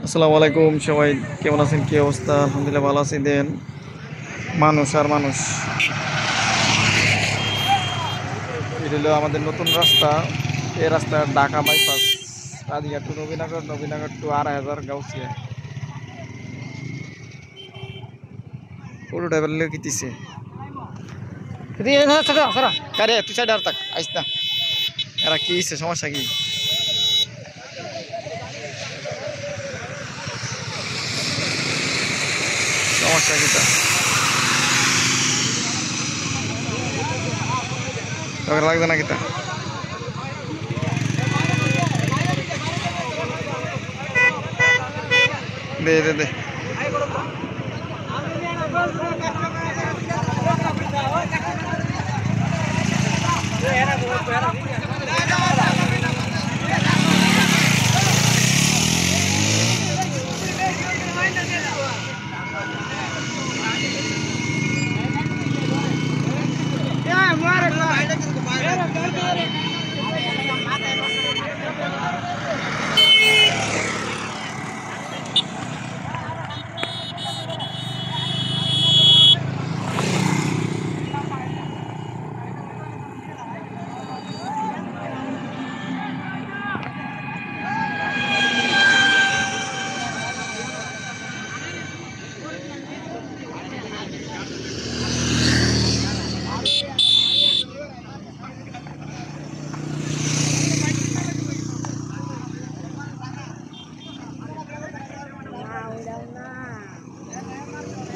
আসসালামু আলাইকুম সবাই, কেমন আছেন? কি অবস্থা? আলহামদুলিল্লাহ ভালো আছি। দেন মানুষ আর মানুষ। এটা হলো আমাদের নতুন রাস্তা। এই রাস্তা Dhaka bypass, Radhika to Nabinagar, Nabinagar to ২৫০০ Gausia. পুরো ড্রাইভার লোক কিতিছে কারে তুই সাইড আর তাক আইস না। এরা কি হইছে? সমস্যা কি? সমস্যা কিটা? তোকে লাগবে না কিটা? দে দে দে।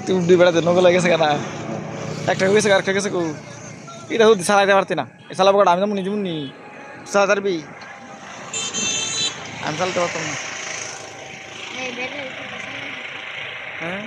তুই বেড়াতে নগল হয়ে গেছে কেনা? একটা গেছে আর একটা গেছে কু? এটা তো চালাইতে পারতি না। চালাবো কটা? আমি তো নিজে মুনি চালাতে পারবি? আমি চালাতে পারতাম না। হ্যাঁ